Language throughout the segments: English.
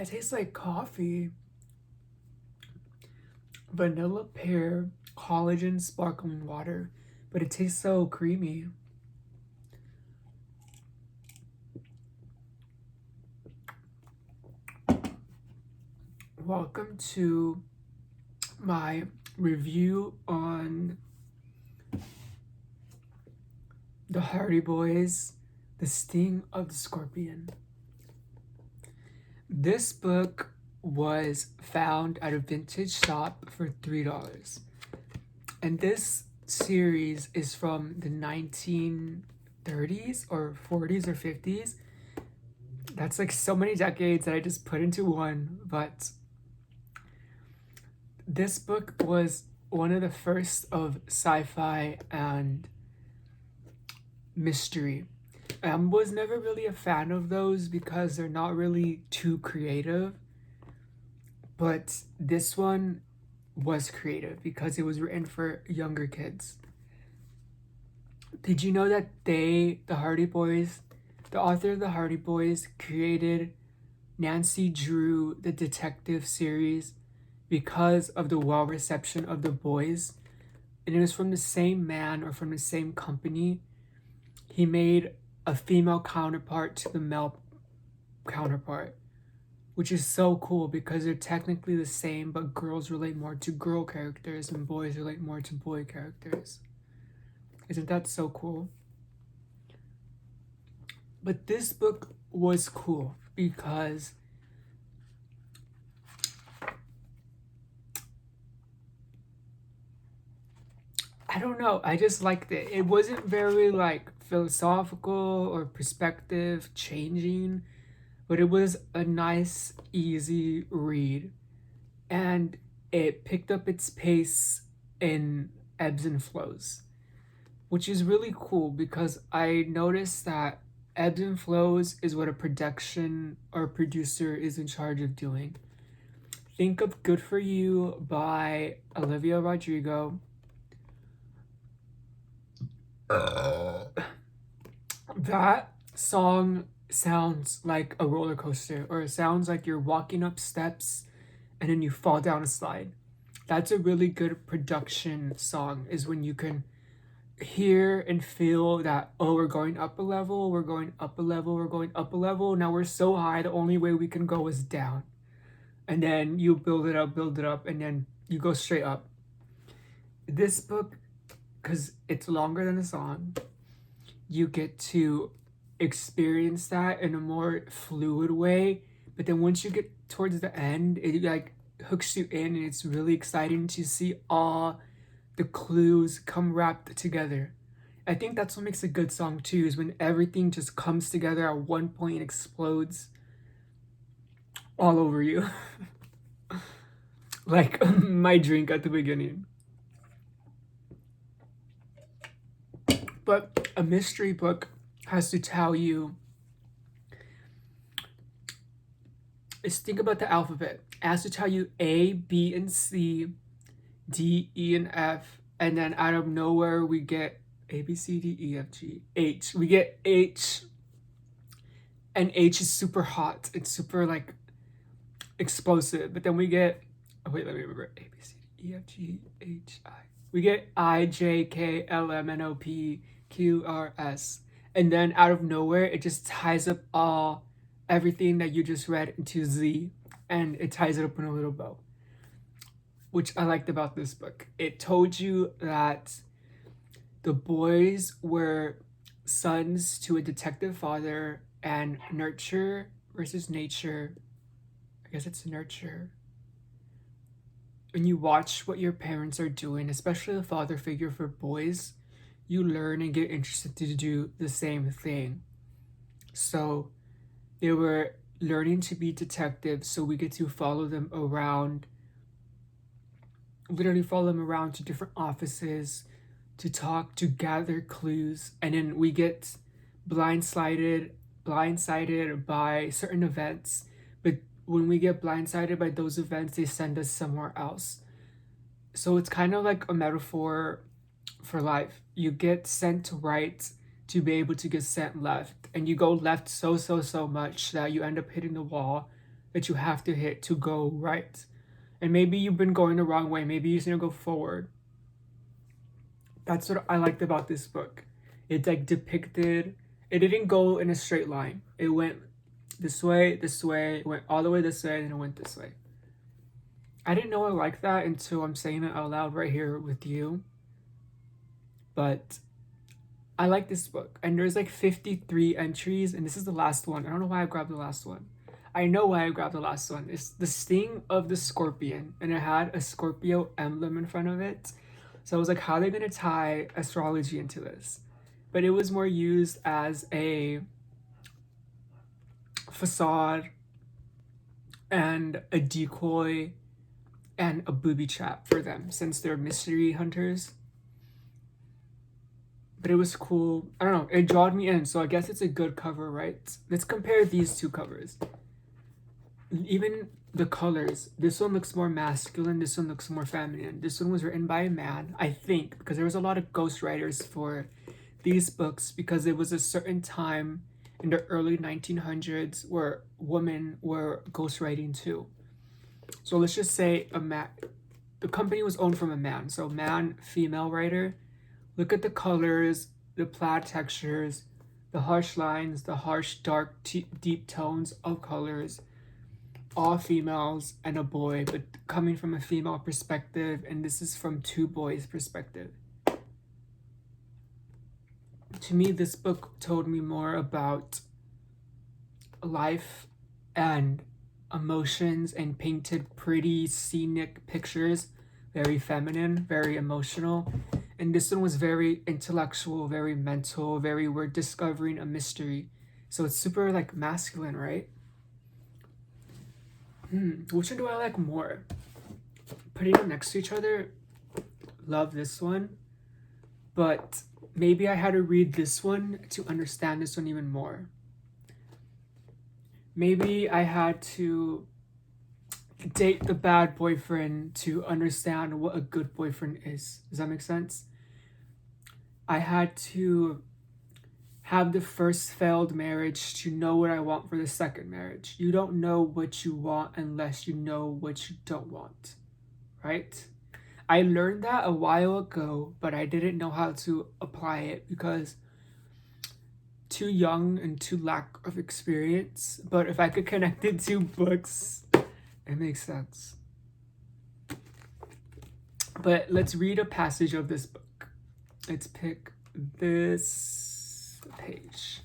It tastes like coffee. Vanilla pear, collagen, sparkling water. But it tastes so creamy. Welcome to my review on the Hardy Boys, The Sting of the Scorpion. This book was found at a vintage shop for $3. And this series is from the 1930s or 40s or 50s. That's like so many decades that I just put into one, but this book was one of the first of sci-fi and mystery. I was never really a fan of those because they're not really too creative. But this one was creative because it was written for younger kids. Did you know that the Hardy Boys, the author of the Hardy Boys, created Nancy Drew, the detective series, because of the well reception of the boys? And it was from the same man or from the same company. He made a female counterpart to the male counterpart, which is so cool because they're technically the same, but girls relate more to girl characters and boys relate more to boy characters. Isn't that so cool? But this book was cool because I don't know, I just liked it. It wasn't very like philosophical or perspective changing, but it was a nice, easy read. And it picked up its pace in ebbs and flows, which is really cool because I noticed that ebbs and flows is what a production or producer is in charge of doing. Think of Good For You by Olivia Rodrigo. That song sounds like a roller coaster, or it sounds like you're walking up steps and then you fall down a slide. That's a really good production song, is when you can hear and feel that, oh, we're going up a level, we're going up a level, we're going up a level. Now we're so high, the only way we can go is down. And then you build it up, and then you go straight up. This book, because it's longer than the song, you get to experience that in a more fluid way. But then once you get towards the end, it like hooks you in, and it's really exciting to see all the clues come wrapped together. I think that's what makes a good song too, is when everything just comes together at one point and explodes all over you. Like my drink at the beginning. But a mystery book has to tell you, is think about the alphabet. It has to tell you A, B, and C, D, E, and F, and then out of nowhere we get A, B, C, D, E, F, G, H. We get H, and H is super hot. It's super like explosive. But then we get, oh wait, let me remember. A, B, C, D, E, F, G, H, I. We get I, J, K, L, M, N, O, P, Q, R, S. And then out of nowhere, it just ties up everything that you just read into Z, and it ties it up in a little bow, which I liked about this book. It told you that the boys were sons to a detective father, and nurture versus nature. I guess it's nurture. When you watch what your parents are doing, especially the father figure for boys, you learn and get interested to do the same thing. So they were learning to be detectives, so we get to follow them around, literally follow them around to different offices to talk, to gather clues, and then we get blindsided by certain events. But when we get blindsided by those events, they send us somewhere else. So it's kind of like a metaphor for life. You get sent right to be able to get sent left, and you go left so much that you end up hitting the wall that you have to hit to go right. And maybe you've been going the wrong way. Maybe you just need to go forward. That's what I liked about this book. It like depicted, it didn't go in a straight line. It went this way, it went all the way this way, and it went this way. I didn't know I liked that until I'm saying it out loud right here with you. But I like this book. And there's like 53 entries, and this is the last one. I don't know why I grabbed the last one. I know why I grabbed the last one. It's the sting of the scorpion, and it had a Scorpio emblem in front of it. So I was like, how are they going to tie astrology into this? But it was more used as a facade and a decoy and a booby trap for them, since they're mystery hunters. But it was cool. I don't know. It drawed me in, so I guess it's a good cover, right? Let's compare these two covers. Even the colors. This one looks more masculine. This one looks more feminine. This one was written by a man, I think, because there was a lot of ghostwriters for these books, because it was a certain time in the early 1900s where women were ghostwriting too. So let's just say a man. The company was owned from a man. So man, female writer. Look at the colors, the plaid textures, the harsh lines, the harsh, dark, deep tones of colors. All females and a boy, but coming from a female perspective, and this is from two boys' perspective. To me, this book told me more about life and emotions, and painted pretty scenic pictures, very feminine, very emotional. And this one was very intellectual, very mental, very, we're discovering a mystery. So it's super like masculine, right? Which one do I like more? Putting them next to each other, love this one. But maybe I had to read this one to understand this one even more. Maybe I had to date the bad boyfriend to understand what a good boyfriend is. Does that make sense? I had to have the first failed marriage to know what I want for the second marriage. You don't know what you want unless you know what you don't want, right? I learned that a while ago, but I didn't know how to apply it because too young and too lack of experience. But if I could connect it to books, it makes sense. But let's read a passage of this book. Let's pick this page.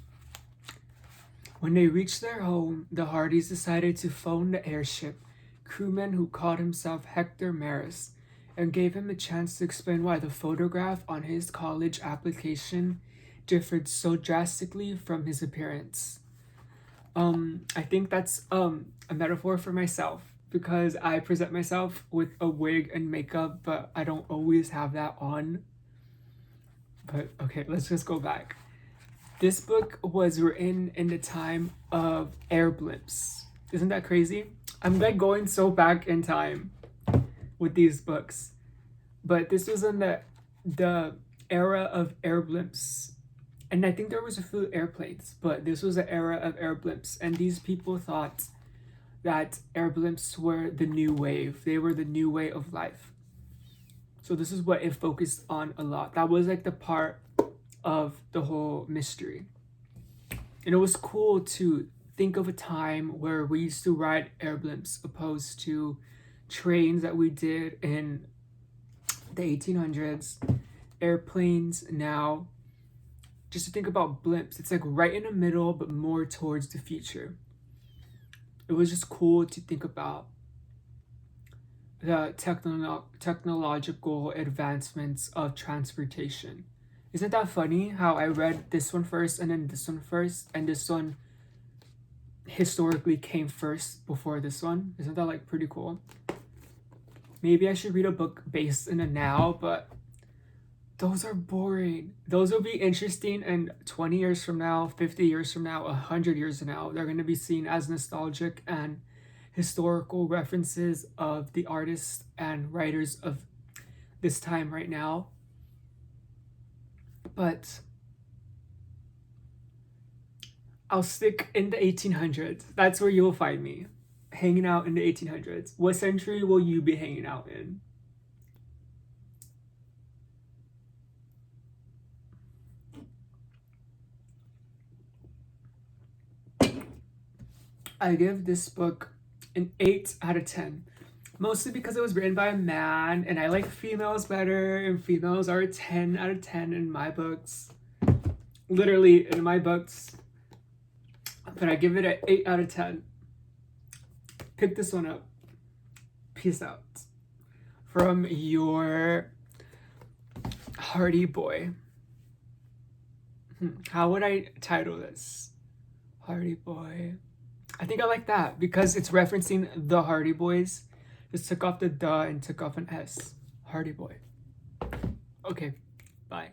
When they reached their home, the Hardys decided to phone the airship crewman who called himself Hector Maris and gave him a chance to explain why the photograph on his college application differed so drastically from his appearance. I think that's a metaphor for myself, because I present myself with a wig and makeup, but I don't always have that on. But okay, let's just go back. This book was written in the time of air blimps. Isn't that crazy? I'm like going so back in time with these books. But this was in the era of air blimps. And I think there was a few airplanes, but this was the era of air blimps. And these people thought that air blimps were the new wave. They were the new way of life. So this is what it focused on a lot. That was like the part of the whole mystery. And it was cool to think of a time where we used to ride air blimps opposed to trains that we did in the 1800s, airplanes now. Just to think about blimps, it's like right in the middle, but more towards the future. It was just cool to think about the technological advancements of transportation. Isn't that funny how I read this one first and then this one first, and this one historically came first before this one? Isn't that like pretty cool? Maybe I should read a book based in the now, but those are boring. Those will be interesting in 20 years from now, 50 years from now, 100 years from now. They're going to be seen as nostalgic and historical references of the artists and writers of this time right now. But I'll stick in the 1800s. That's where you'll find me. hanging out in the 1800s? What century will you be hanging out in? I give this book an 8 out of 10. Mostly because it was written by a man, and I like females better, and females are a 10 out of 10 in my books. Literally, in my books. But I give it an 8 out of 10. Pick this one up. Peace out. From your Hardy Boy. How would I title this? Hardy Boy. I think I like that because it's referencing the Hardy Boys. Just took off the "the" and took off an "s". Hardy Boy. Okay, bye.